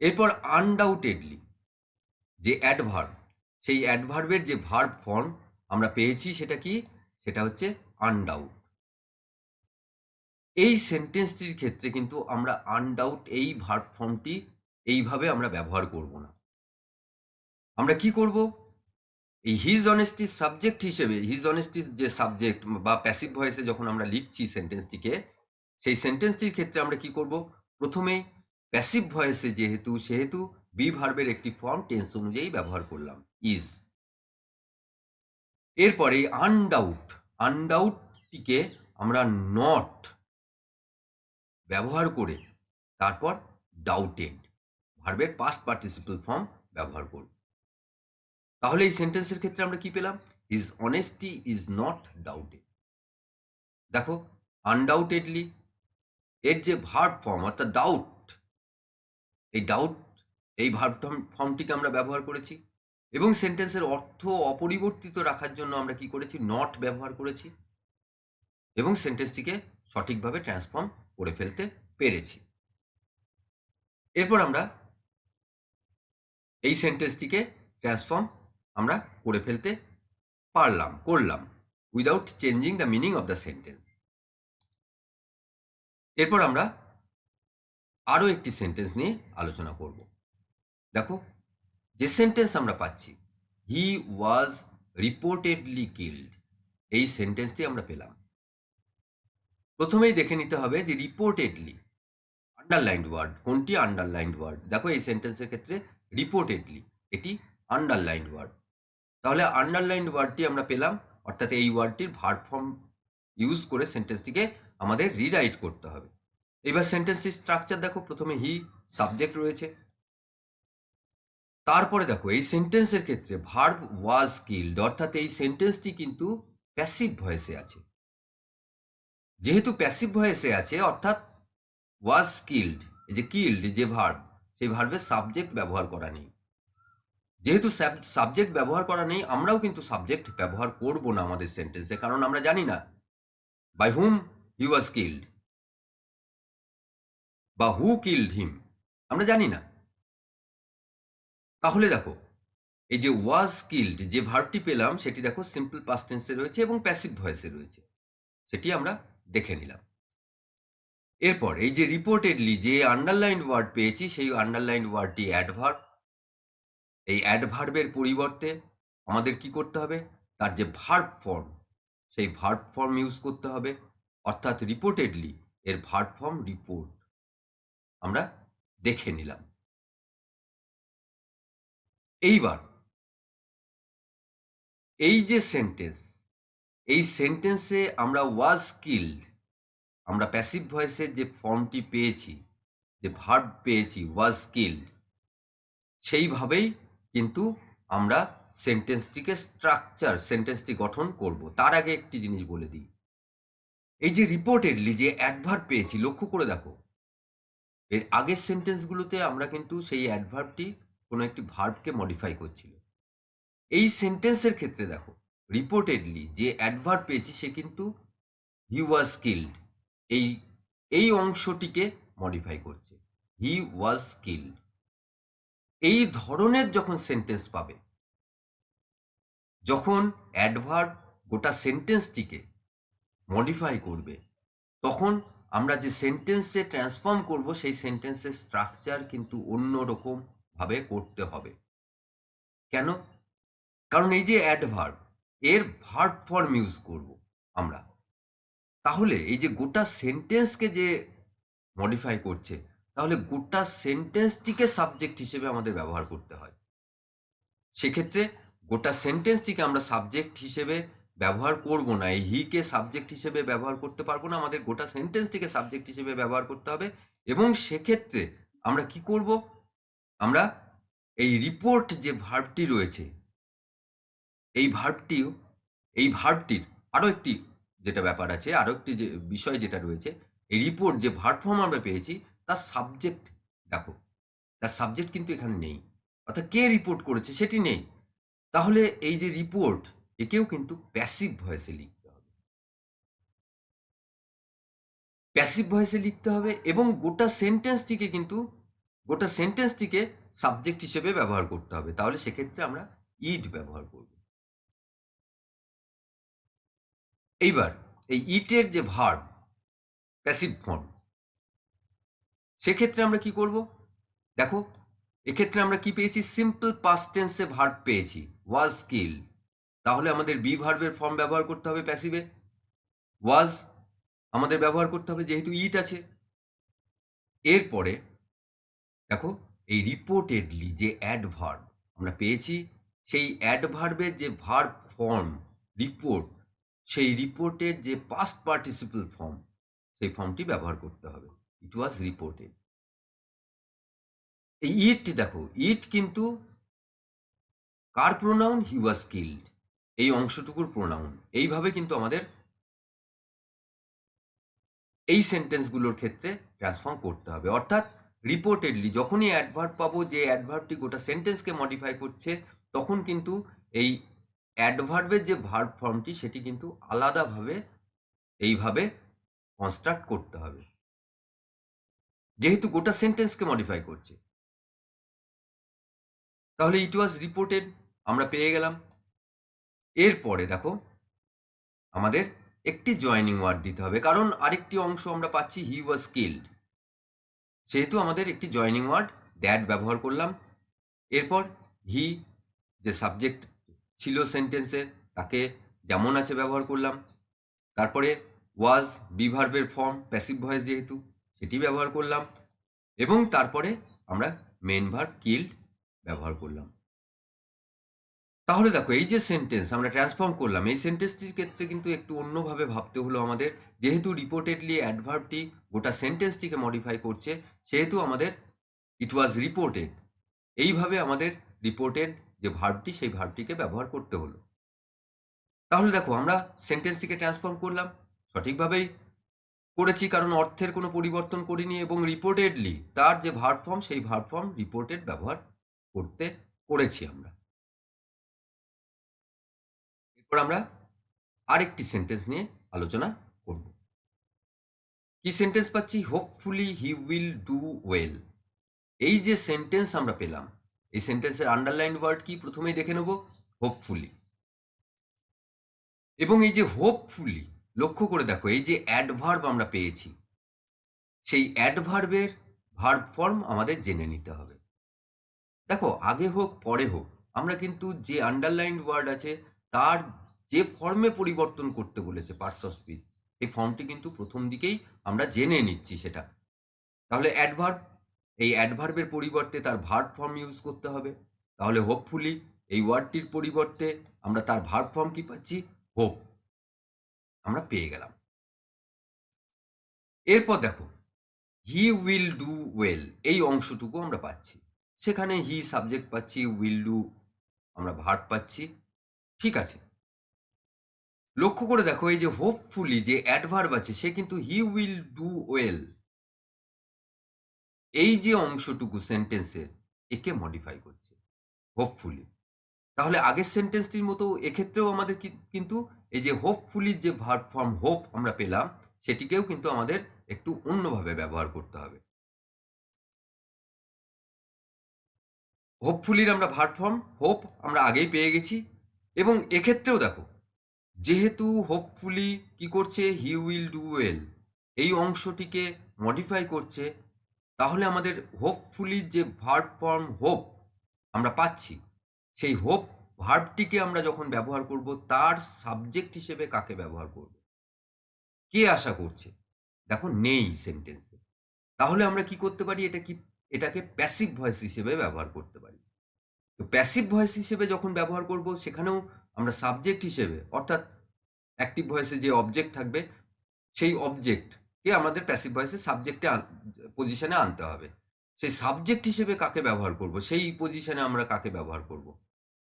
এরপর আনডাউটেডলি যে অ্যাডভার্ব, সেই অ্যাডভার্বের যে ভার্ব ফর্ম আমরা পেয়েছি সেটা কি, সেটা হচ্ছে আনডাউট। এই সেন্টেন্সটির ক্ষেত্রে কিন্তু আমরা আনডাউট এই ভার্ব ফর্মটি এইভাবে আমরা ব্যবহার করব না। আমরা কি করব, এই হিজ অনেস্টির সাবজেক্ট হিসেবে, হিজ অনেস্টির যে সাবজেক্ট বা প্যাসিভ ভয়েসে যখন আমরা লিখছি সেন্টেন্সটিকে, সেই সেন্টেন্সটির ক্ষেত্রে আমরা কি করব, প্রথমেই প্যাসিভ ভয়েসে সেহেতু বি ভার্বের একটি ফর্ম টেন্স অনুযায়ী ব্যবহার করলাম ইজ। এরপরে আনডাউটটিকে আমরা নট ব্যবহার করে তারপর ডাউটেড ভার্বের পাস্ট পার্টিসিপল ফর্ম ব্যবহার করব। তাহলে এই সেন্টেন্সের ক্ষেত্রে আমরা কি পেলাম, his honesty is not doubted. দেখো আনডাউটেডলি এর যে ভার্ব ফর্ম অর্থাৎ ডাউট এই ভার্ব ফর্মটিকে আমরা ব্যবহার করেছি, এবং সেন্টেন্সের অর্থ অপরিবর্তিত রাখার জন্য আমরা কি করেছি, নট ব্যবহার করেছি, এবং সেন্টেন্সটিকে সঠিকভাবে ট্রান্সফর্ম করে ফেলতে পেরেছি। এরপর আমরা এই সেন্টেন্সটিকে ট্রান্সফর্ম আমরা করে ফেলতে করলাম without changing the meaning of the sentence. এরপর আমরা আরও একটি সেন্টেন্স নিয়ে আলোচনা করব। দেখো, যে সেন্টেন্স আমরা পাচ্ছি, হি ওয়াজ রিপোর্টেডলি কিল্ড, এই সেন্টেন্সটি আমরা পেলাম। প্রথমেই দেখে নিতে হবে যে রিপোর্টেডলি আন্ডারলাইন্ড ওয়ার্ড কোনটি। আন্ডারলাইন্ড ওয়ার্ড, দেখো এই সেন্টেন্সের ক্ষেত্রে রিপোর্টেডলি এটি আন্ডারলাইন্ড ওয়ার্ড। তাহলে আন্ডারলাইন্ড ওয়ার্ডটি আমরা পেলাম, অর্থাৎ এই ওয়ার্ডটির ভার্ব ফর্ম ইউজ করে সেন্টেন্সটিকে আমাদের রিরাইট করতে হবে। এবার সেন্টেন্সটির স্ট্রাকচার দেখো, প্রথমে হি সাবজেক্ট রয়েছে, তারপরে দেখো এই সেন্টেন্সের ক্ষেত্রে ভার্ব ওয়াজ কিল্ড, অর্থাৎ এই সেন্টেন্সটি কিন্তু প্যাসিভ ভয়েসে আছে। যেহেতু প্যাসিভ ভয়েসে আছে অর্থাৎ ওয়াজ কিল্ড, এই যে কিল্ড যে ভার্ব, সেই ভার্বের সাবজেক্ট ব্যবহার করা নেই। যেহেতু সাবজেক্ট ব্যবহার করা নেই, আমরাও কিন্তু সাবজেক্ট ব্যবহার করব না আমাদের সেন্টেন্সে, কারণ আমরা জানি না by hmm he was killed বা হু কিল্ড হিম, আমরা জানি না। তাহলে দেখো এই যে ওয়াজ কিল্ড যে ভার্বটি পেলাম সেটি দেখো সিম্পল পাস্ট টেন্সে রয়েছে এবং প্যাসিভ ভয়েসে রয়েছে, সেটি আমরা দেখে নিলাম। এরপর এই যে রিপোর্টেডলি যে আন্ডারলাইন্ড ওয়ার্ড পেয়েছি, সেই আন্ডারলাইন্ড ওয়ার্ডটি অ্যাডভার্ব। এই অ্যাডভার্বের পরিবর্তে আমাদের কি করতে হবে, তার যে ভার্ব ফর্ম, সেই ভার্ব ফর্ম ইউজ করতে হবে, অর্থাৎ রিপোর্টেডলি এর ভার্ব ফর্ম রিপোর্ট আমরা দেখে নিলাম। এইবার এই যে সেন্টেন্স, এই সেন্টেন্সে আমরা ওয়াজ কিল্ড, আমরা প্যাসিভ ভয়েসের যে ফর্মটি পেয়েছি, যে ভার্ব পেয়েছি ওয়াজ কিল্ড, সেইভাবেই কিন্তু আমরা সেন্টেন্সটিকে সেন্টেন্সটি গঠন করব। তার আগে একটি জিনিস বলে দিই, এই যে রিপোর্টেডলি যে অ্যাডভার্ব পেয়েছি, লক্ষ্য করে দেখো এর আগের সেন্টেন্সগুলোতে আমরা কিন্তু সেই অ্যাডভার্বটি কোনো একটি ভার্বকে মডিফাই করছিল। এই সেন্টেন্সের ক্ষেত্রে দেখো রিপোর্টেডলি যে অ্যাডভার্ব পেয়েছি সে কিন্তু হি ওয়াজ স্কিল্ড, এই অংশটিকে মডিফাই করছে, হি ওয়াজ স্কিল্ড। এই ধরনের যখন সেন্টেন্স পাবে, যখন অ্যাডভার্ব গোটা সেন্টেন্সটিকে মডিফাই করবে, তখন আমরা যে সেন্টেন্সে ট্রান্সফর্ম করব সেই সেন্টেন্সের স্ট্রাকচার কিন্তু অন্যরকম ভাবে করতে হবে। কেন? কারণ এই যে অ্যাডভার্ব, এর ভার্ব ফর্ম ইউজ করব আমরা, তাহলে এই যে গোটা সেন্টেন্সকে যে মডিফাই করছে, তাহলে গোটা সেন্টেন্সটিকে সাবজেক্ট হিসেবে আমাদের ব্যবহার করতে হয়। সেক্ষেত্রে গোটা সেন্টেন্সটিকে আমরা সাবজেক্ট হিসেবে ব্যবহার করব না, এই হিকে সাবজেক্ট হিসেবে ব্যবহার করতে পারবো না, আমাদের গোটা সেন্টেন্সটিকে সাবজেক্ট হিসেবে ব্যবহার করতে হবে। এবং সেক্ষেত্রে আমরা কি করব, আমরা এই রিপোর্ট যে ভার্বটি রয়েছে, এই ভার্বটির আরও একটি যেটা ব্যাপার আছে, আরও একটি যে বিষয় যেটা রয়েছে, এই রিপোর্ট যে ভার্ব ফর্ম আমরা পেয়েছি তার সাবজেক্ট দেখো, তার সাবজেক্ট কিন্তু এখানে নেই, অর্থাৎ কে রিপোর্ট করেছে সেটি নেই। তাহলে এই যে রিপোর্ট, একেও কিন্তু প্যাসিভ ভয়েসে লিখতে হবে, প্যাসিভ ভয়েসে লিখতে হবে। এবং গোটা সেন্টেন্সটিকে সাবজেক্ট হিসেবে ব্যবহার করতে হবে। তাহলে সেক্ষেত্রে আমরা ইড ব্যবহার করব। এইবার এই ইটের যে ভার্ব প্যাসিভ ফর্ম, সেক্ষেত্রে আমরা কি করব, দেখো এক্ষেত্রে আমরা কি পেয়েছি, সিম্পল পাস্ট টেন্সে ভার্ব পেয়েছি ওয়াজ স্কিল, তাহলে আমাদের বি ভার্বের ফর্ম ব্যবহার করতে হবে প্যাসিভে, ওয়াজ আমাদের ব্যবহার করতে হবে যেহেতু ইট আছে। এরপরে দেখো এই রিপোর্টেডলি যে অ্যাডভার্ব আমরা পেয়েছি, সেই অ্যাডভার্বের যে ভার্ব ফর্ম রিপোর্ট, সেই রিপোর্টের যে পাস্ট পার্টিসিপল ফর্ম, সেই ফর্মটি ব্যবহার করতে হবে, ইট ওয়াজ রিপোর্টেড। এই ইট দেখো, ইট কিন্তু কার প্রোনাউন, হি ওয়াজ স্কিল্ড, এই অংশটুকুর প্রোনাউন। এইভাবে কিন্তু আমাদের এই সেন্টেন্সগুলোর ক্ষেত্রে ট্রান্সফর্ম করতে হবে। অর্থাৎ রিপোর্টেডলি যখনই অ্যাডভার্ব পাবো যে অ্যাডভার্বটি গোটা সেন্টেন্সকে মডিফাই করছে, তখন কিন্তু এই অ্যাডভার্বের যে ভার্ব ফর্মটি সেটি কিন্তু আলাদাভাবে এইভাবে কনস্ট্রাক্ট করতে হবে, যেহেতু গোটা সেন্টেন্সকে মডিফাই করছে। তাহলে ইট ওয়াজ রিপোর্টেড আমরা পেয়ে গেলাম। এরপরে দেখো আমাদের একটি জয়েনিং ওয়ার্ড দিতে হবে, কারণ আরেকটি অংশ আমরা পাচ্ছি হি ওয়াজ স্কিল্ড। সেহেতু আমাদের একটি জয়নিং ওয়ার্ড দ্যাট ব্যবহার করলাম। এরপর হি যে সাবজেক্ট ছিল সেন্টেন্সের তাকে যেমন আছে ব্যবহার করলাম। তারপরে ওয়াজ বি ভার্বের ফর্ম, প্যাসিভ ভয়েস যেহেতু, সেটি ব্যবহার করলাম। এবং তারপরে আমরা মেন ভার্ব কিল্ড ব্যবহার করলাম। তাহলে দেখো এই যে সেন্টেন্স আমরা ট্রান্সফর্ম করলাম, এই সেন্টেন্সটির ক্ষেত্রে কিন্তু একটু অন্যভাবে ভাবতে হলো আমাদের। যেহেতু রিপোর্টেডলি অ্যাডভার্বটি গোটা সেন্টেন্সটিকে মডিফাই করছে, সেহেতু আমাদের ইট ওয়াজ রিপোর্টেড, এইভাবে আমাদের রিপোর্টেড যে ভার্বটি সেই ভার্বটিকে ব্যবহার করতে হলো। তাহলে দেখো আমরা সেন্টেন্সটিকে ট্রান্সফর্ম করলাম, সঠিকভাবেই করেছি কারণ অর্থের কোনো পরিবর্তন করিনি, এবং রিপোর্টেডলি তার যে ভার্ব ফর্ম সেই ভার্ব ফর্ম রিপোর্টেড ব্যবহার করেছি আমরা। এরপর আমরা আরেকটি সেন্টেন্স নিয়ে আলোচনা করব। কি সেন্টেন্স পাচ্ছি? Hopefully he will do well. এই যে সেন্টেন্স আমরা পেলাম, এই সেন্টেন্সের আন্ডারলাইন ওয়ার্ড কি প্রথমেই দেখে নেব, হোপফুলি। এবং এই যে হোপফুলি, লক্ষ্য করে দেখো এই যে অ্যাডভার্ব আমরা পেয়েছি, সেই অ্যাডভার্বের ভার্ব ফর্ম আমাদের জেনে নিতে হবে। দেখো আগে হোক পরে হোক, আমরা কিন্তু যে আন্ডারলাইন ওয়ার্ড আছে তার যে ফর্মে পরিবর্তন করতে বলেছে পার্টস অফ স্পিচ, এই ফর্মটি কিন্তু প্রথম দিকেই আমরা জেনে নিচ্ছি সেটা। তাহলে অ্যাডভার্ব, এই অ্যাডভার্বের পরিবর্তে তার ভার্ব ফর্ম ইউজ করতে হবে। তাহলে হোপফুলি এই ওয়ার্ডটির পরিবর্তে আমরা তার ভার্ব ফর্ম কি পাচ্ছি? হোপ, আমরা পেয়ে গেলাম। এরপর দেখো হি উইল ডু ওয়েল, এই অংশটুকু আমরা পাচ্ছি। সেখানে হি সাবজেক্ট পাচ্ছি, উইল ডু আমরা ভার্ব পাচ্ছি, ঠিক আছে। লক্ষ্য করে দেখো এই যে হোপফুলি যে অ্যাডভার্ব আছে সে কিন্তু হি উইল ডু ওয়েল, এই যে অংশটুকু সেন্টেন্সের, একে মডিফাই করছে হোপফুলি। তাহলে আগের সেন্টেন্সটির মতো এক্ষেত্রেও আমাদের কিন্তু এই যে হোপফুলির যে ভার্ব ফর্ম হোপ আমরা পেলাম, সেটিকেও কিন্তু আমাদের একটু অন্যভাবে ব্যবহার করতে হবে। হোপফুলির আমরা ভার্ব ফর্ম হোপ আমরা আগেই পেয়ে গেছি, এবং এক্ষেত্রেও দেখো যেহেতু হোপফুলি কি করছে, হি উইল ডু ওয়েল, এই অংশটিকে মডিফাই করছে, তাহলে আমাদের হোপফুলির যে ভার্ব ফর্ম হোপ আমরা পাচ্ছি, সেই হোপ ভার্বটিকে আমরা যখন ব্যবহার করব তার সাবজেক্ট হিসেবে কাকে ব্যবহার করব? কে আশা করছে? দেখো নেই সেন্টেন্সে। তাহলে আমরা কি করতে পারি, এটাকে প্যাসিভ ভয়েস হিসেবে ব্যবহার করতে পারি। তো প্যাসিভ ভয়েস হিসেবে যখন ব্যবহার করব, সেখানেও আমরা সাবজেক্ট হিসেবে, অর্থাৎ অ্যাক্টিভ ভয়েসে যে অবজেক্ট থাকবে সেই অবজেক্টকে আমাদের প্যাসিভ ভয়েসে সাবজেক্টে পজিশনে আনতে হবে। সেই সাবজেক্ট হিসেবে কাকে ব্যবহার করব, সেই পজিশনে আমরা কাকে ব্যবহার করব?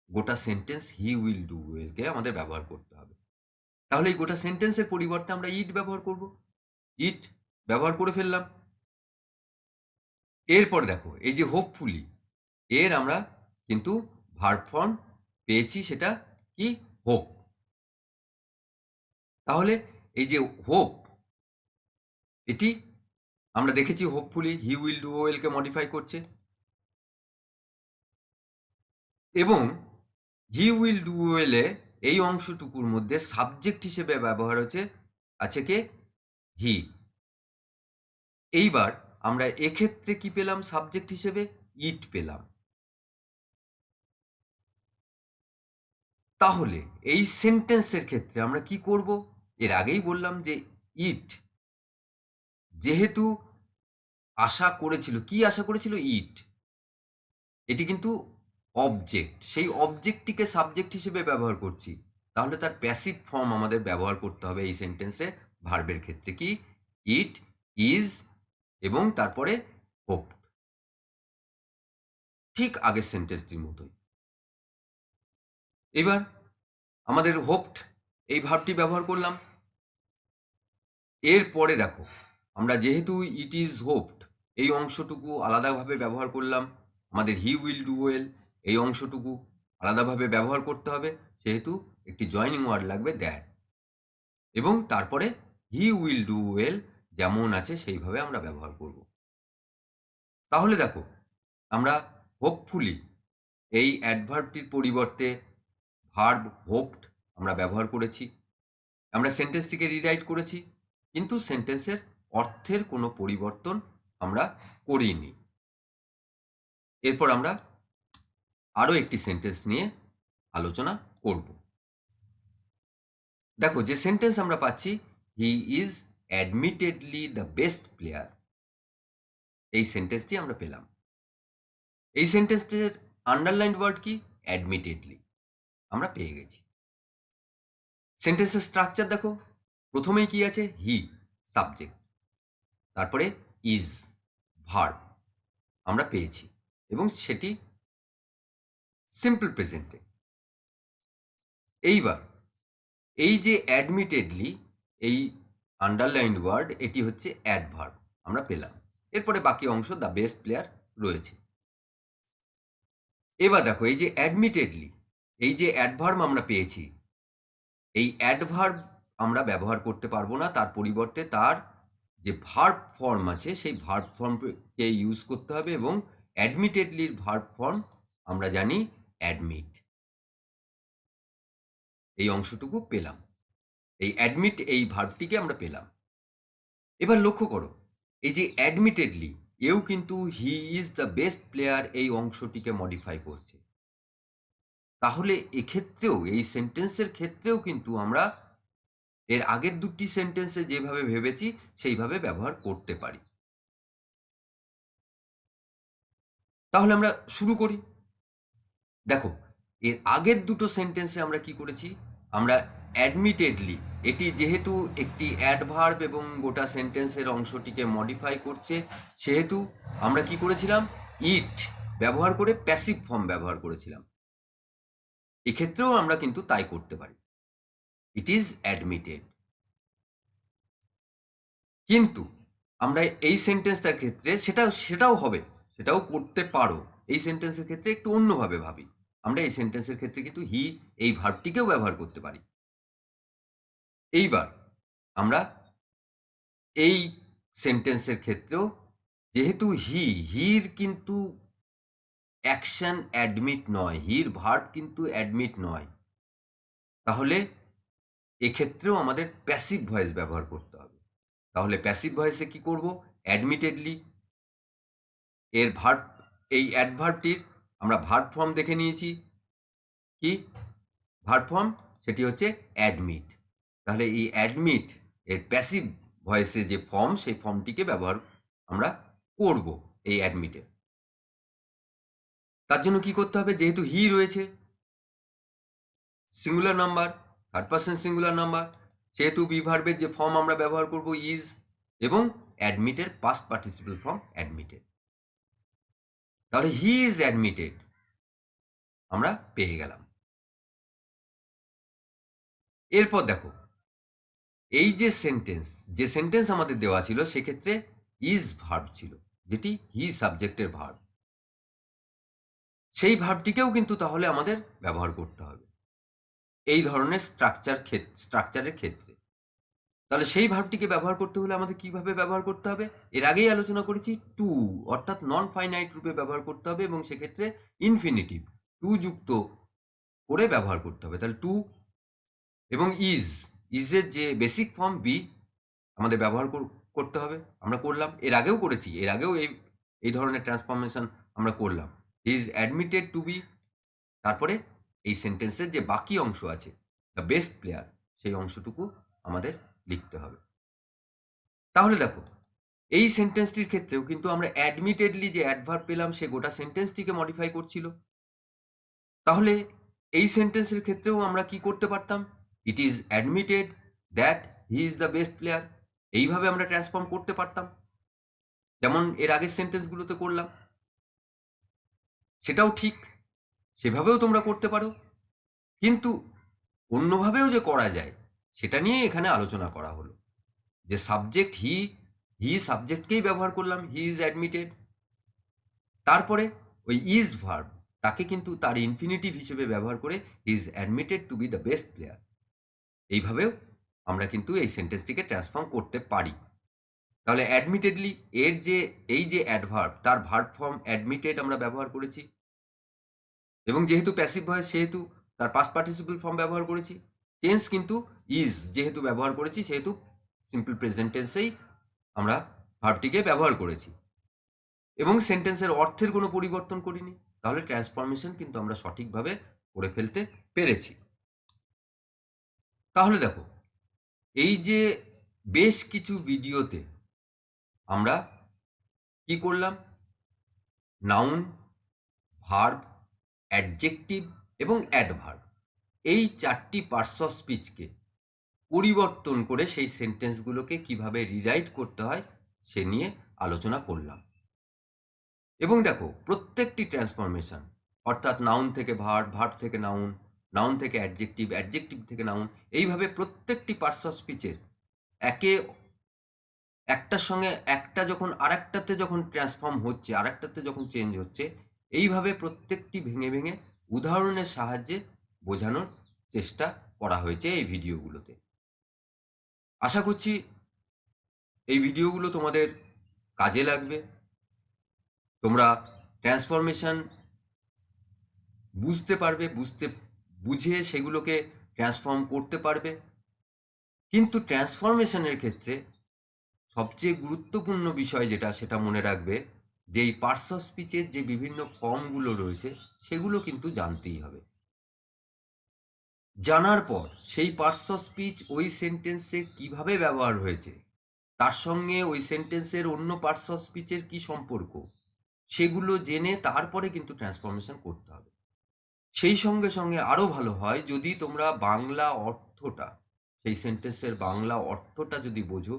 গোটা সেন্টেন্স হি উইল ডু ওয়েলকে আমাদের ব্যবহার করতে হবে। তাহলে এই গোটা সেন্টেন্সের পরিবর্তে আমরা ইট ব্যবহার করব। ইট ব্যবহার করে ফেললাম। এরপর দেখো এই যে হোপফুলি, এর আমরা কিন্তু ভার্ব ফর্ম পেয়েছি, সেটা কি? হোপ। তাহলে এই যে হোপ, এটি আমরা দেখেছি হোপফুলি হি উইল ডু ওয়েলকে মডিফাই করছে, এবং হি উইল ডু ওয়েলে এই অংশটুকুর মধ্যে সাবজেক্ট হিসেবে ব্যবহার হচ্ছে আছে কে? হি। এইবার আমরা এক্ষেত্রে কি পেলাম সাবজেক্ট হিসেবে? ইট পেলাম। তাহলে এই সেন্টেন্সের ক্ষেত্রে আমরা কি করব? এর আগেই বললাম যে ইট যেহেতু আশা করেছিল, কি আশা করেছিল? ইট। এটি কিন্তু অবজেক্ট, সেই অবজেক্টটিকে সাবজেক্ট হিসেবে ব্যবহার করছি, তাহলে তার প্যাসিভ ফর্ম আমাদের ব্যবহার করতে হবে এই সেন্টেন্সে। ভার্বের ক্ষেত্রে কি? ইট, ইজ, এবং তারপরে হোপ, ঠিক আগের সেন্টেন্সটির মতোই। এবার আমাদের হোপড এই ভার্বটি ব্যবহার করলাম। এরপরে দেখো আমরা যেহেতু ইট ইজ হোপড এই অংশটুকু আলাদাভাবে ব্যবহার করলাম, আমাদের হি উইল ডু ওয়েল এই অংশটুকু আলাদাভাবে ব্যবহার করতে হবে, সেহেতু একটি জয়নিং ওয়ার্ড লাগবে দ্যাট, এবং তারপরে হি উইল ডু ওয়েল যেমন আছে সেইভাবে আমরা ব্যবহার করব। তাহলে দেখো আমরা হোপফুলি এই অ্যাডভার্বটির পরিবর্তে ভার্ব হোপড আমরা ব্যবহার করেছি, আমরা সেন্টেন্সটিকে রিরাইট করেছি, কিন্তু সেন্টেন্সের অর্থের কোনো পরিবর্তন আমরা করিনি। এরপর আমরা আরও একটি সেন্টেন্স নিয়ে আলোচনা করব। দেখো, যে সেন্টেন্স আমরা পাচ্ছি, he is admittedly the best player, এই সেন্টেন্সটি আমরা পেলাম। এই সেন্টেন্সটির আন্ডারলাইন্ড ওয়ার্ড কি? অ্যাডমিটেডলি, আমরা পেয়ে গেছি। সেন্টেন্সের স্ট্রাকচার দেখো, প্রথমেই কি আছে? হি সাবজেক্ট, তারপরে ইজ ভার্ব আমরা পেয়েছি, এবং সেটি সিম্পল প্রেজেন্টে। এইবার এই যে অ্যাডমিটেডলি, এই আন্ডারলাইন্ড ওয়ার্ড, এটি হচ্ছে অ্যাডভার্ব আমরা পেলাম। এরপরে বাকি অংশ দ্য বেস্ট প্লেয়ার রয়েছে। এবার দেখো, এই যে অ্যাডমিটেডলি, এই যে অ্যাডভার্ব আমরা পেয়েছি, এই অ্যাডভার্ব আমরা ব্যবহার করতে পারবো না, তার পরিবর্তে তার যে ভার্ব ফর্ম আছে সেই ভার্ব ফর্মকে ইউজ করতে হবে, এবং অ্যাডমিটেডলির ভার্ব ফর্ম আমরা জানি অ্যাডমিট। এই অংশটুকু পেলাম, এই অ্যাডমিট এই ভার্বটিকে আমরা পেলাম। এবার লক্ষ্য করো, এই যে অ্যাডমিটেডলি, এও কিন্তু he is the best player এই অংশটিকে মডিফাই করছে। তাহলে এক্ষেত্রেও, এই সেন্টেন্সের ক্ষেত্রেও কিন্তু আমরা এর আগের দুটি সেন্টেন্সে যেভাবে ভেবেছি সেইভাবে ব্যবহার করতে পারি। তাহলে আমরা শুরু করি। দেখো, এর আগের দুটো সেন্টেন্সে আমরা কি করেছি? আমরা অ্যাডমিটেডলি, এটি যেহেতু একটি অ্যাডভার্ব এবং গোটা সেন্টেন্সের অংশটিকে মডিফাই করছে, সেহেতু আমরা কি করেছিলাম? ইট ব্যবহার করে প্যাসিভ ফর্ম ব্যবহার করেছিলাম। এক্ষেত্রেও আমরা কিন্তু তাই করতে পারি, ইট ইজ অ্যাডমিটেড। কিন্তু আমরা এই সেন্টেন্সটার ক্ষেত্রে সেটাও হবে, সেটাও করতে পারো। এই সেন্টেন্সের ক্ষেত্রে একটু অন্যভাবে ভাবি। আমরা এই সেন্টেন্সের ক্ষেত্রে কিন্তু হি এই ভার্বটিকেও ব্যবহার করতে পারি। এইবার আমরা এই সেন্টেন্সের ক্ষেত্রেও, যেহেতু হির কিন্তু অ্যাকশন অ্যাডমিট নয়, হির ভার্ব কিন্তু অ্যাডমিট নয়, তাহলে এক্ষেত্রেও আমাদের প্যাসিভ ভয়েস ব্যবহার করতে হবে। তাহলে প্যাসিভ ভয়েসে কি করব? অ্যাডমিটেডলি এর ভার্ব, এই অ্যাডভার্বটির আমরা ভার্ব ফর্ম দেখে নিয়েছি। কি ভার্ব ফর্ম? সেটি হচ্ছে অ্যাডমিট। তাহলে এই অ্যাডমিট এর প্যাসিভ ভয়েসে যে ফর্ম, সেই ফর্মটিকে ব্যবহার আমরা করব এই অ্যাডমিটে। তার জন্য কি করতে হবে? যেহেতু হি রয়েছে, singular number, third person singular number, সেহেতু বি ভার্বের যে ফর্ম আমরা ব্যবহার করব ইজ, এবং অ্যাডমিটের পাস্ট পার্টিসিপল ফর্ম অ্যাডমিটেড। তাহলে হি ইজ অ্যাডমিটেড আমরা পেয়ে গেলাম। এরপর দেখো, এই যে সেন্টেন্স আমাদের দেওয়া ছিল, সেক্ষেত্রে ইজ ভার্ব ছিল, যেটি হি সাবজেক্টের ভার্ব। সেই ভার্বটিকেও কিন্তু তাহলে আমাদের ব্যবহার করতে হবে এই ধরনের স্ট্রাকচারের ক্ষেত্রে। তাহলে সেই ভার্বটিকে ব্যবহার করতে হলে আমাদের কিভাবে ব্যবহার করতে হবে? এর আগেই আলোচনা করেছি, টু, অর্থাৎ নন ফাইনাইট রূপে ব্যবহার করতে হবে, এবং সেক্ষেত্রে ইনফিনিটিভ টু যুক্ত করে ব্যবহার করতে হবে। তাহলে টু এবং ইজের যে বেসিক ফর্ম বি আমাদের ব্যবহার করতে হবে। আমরা করলাম, এর আগেও করেছি, এর আগেও এই ধরনের ট্রান্সফরমেশন আমরা করলাম। ইজ অ্যাডমিটেড টু বি, তারপরে এই সেন্টেন্সের যে বাকি অংশ আছে, দ্য বেস্ট প্লেয়ার, সেই অংশটুকু আমাদের লিখতে হবে। তাহলে দেখো, এই সেন্টেন্সটির ক্ষেত্রেও কিন্তু আমরা অ্যাডমিটেডলি যে অ্যাডভার্ব পেলাম, সে গোটা সেন্টেন্সটিকে মডিফাই করছিল। তাহলে এই সেন্টেন্সের ক্ষেত্রেও আমরা কি করতে পারতাম? It is admitted that he is the best player, এইভাবে আমরা ট্রান্সফর্ম করতে পারতাম, যেমন এর আগের সেন্টেন্সগুলোতে করলাম। সেটাও ঠিক, সেভাবেও তোমরা করতে পারো, কিন্তু অন্যভাবেও যে করা যায় সেটা নিয়ে এখানে আলোচনা করা হলো। যে সাবজেক্ট হি সাবজেক্টকেই ব্যবহার করলাম, হি ইজ অ্যাডমিটেড, তারপরে ওই ইজ ভার্ব তাকে কিন্তু তার ইনফিনিটিভ হিসেবে ব্যবহার করে he is admitted to B the best player, এইভাবেও আমরা কিন্তু এই সেন্টেন্সটিকে ট্রান্সফর্ম করতে পারি। তাহলে অ্যাডমিটেডলি এর যে এই যে অ্যাডভার্ব, তার ভার্ব ফর্ম অ্যাডমিটেড আমরা ব্যবহার করেছি, এবং যেহেতু প্যাসিভ ভয়েস সেহেতু তার পাস্ট পার্টিসিপল ফর্ম ব্যবহার করেছি। টেন্স কিন্তু ইজ যেহেতু ব্যবহার করেছি, সেহেতু সিম্পল প্রেজেন্ট টেন্সেই আমরা ভার্বটিকে ব্যবহার করেছি। এবং সেন্টেন্সের অর্থের কোনো পরিবর্তন করিনি, তাহলে ট্রান্সফরমেশন কিন্তু আমরা সঠিকভাবে করে ফেলতে পেরেছি। তাহলে দেখো, এই যে বেশ কিছু ভিডিওতে আমরা কি করলাম, নাউন, ভার্ব, অ্যাডজেক্টিভ এবং অ্যাডভার্ব, এই 4টি পার্টস অফ স্পিচকে পরিবর্তন করে সেই সেন্টেন্সগুলোকে কিভাবে রিরাইট করতে হয় সে নিয়ে আলোচনা করলাম। এবং দেখো, প্রত্যেকটি ট্রান্সফরমেশন, অর্থাৎ নাউন থেকে ভার্ব, ভার্ব থেকে নাউন, নাউন থেকে অ্যাডজেক্টিভ, অ্যাডজেক্টিভ থেকে নাউন, এইভাবে প্রত্যেকটি পার্টস অফ স্পিচের একটার সঙ্গে একটা যখন আরেকটাতে যখন ট্রান্সফর্ম হচ্ছে, আরেকটাতে যখন চেঞ্জ হচ্ছে, এইভাবে প্রত্যেকটি ভেঙে ভেঙে উদাহরণের সাহায্যে বোঝানোর চেষ্টা করা হয়েছে এই ভিডিওগুলোতে। আশা করছি এই ভিডিওগুলো তোমাদের কাজে লাগবে, তোমরা ট্রান্সফরমেশন বুঝতে পারবে, বুঝে সেগুলোকে ট্রান্সফর্ম করতে পারবে। কিন্তু ট্রান্সফরমেশনের ক্ষেত্রে সবচেয়ে গুরুত্বপূর্ণ বিষয় যেটা, সেটা মনে রাখবে যে এই পার্টস অফ স্পিচের যে বিভিন্ন ফর্মগুলো রয়েছে সেগুলো কিন্তু জানতেই হবে। জানার পর সেই পার্টস অফ স্পিচ ওই সেন্টেন্সে কিভাবে ব্যবহার হয়েছে, তার সঙ্গে ওই সেন্টেন্সের অন্য পার্টস অফ স্পিচের কি সম্পর্ক, সেগুলো জেনে তারপরে কিন্তু ট্রান্সফরমেশন করতে হবে। সেই সঙ্গে সঙ্গে আরও ভালো হয় যদি তোমরা বাংলা অর্থটা, সেই সেন্টেন্সের বাংলা অর্থটা যদি বোঝো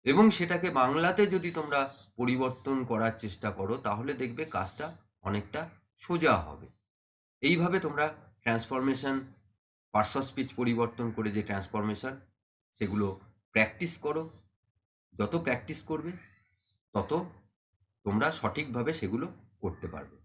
এবং সেটাকে বাংলাতে যদি তোমরা পরিবর্তন করার চেষ্টা করো, তাহলে দেখবে কাজটা অনেকটা সোজা হবে। এইভাবে তোমরা ট্রান্সফরমেশন, পার্টস অফ স্পিচ পরিবর্তন করে যে ট্রান্সফরমেশন, সেগুলো প্র্যাকটিস করো। যত প্র্যাকটিস করবে তত তোমরা সঠিকভাবে সেগুলো করতে পারবে।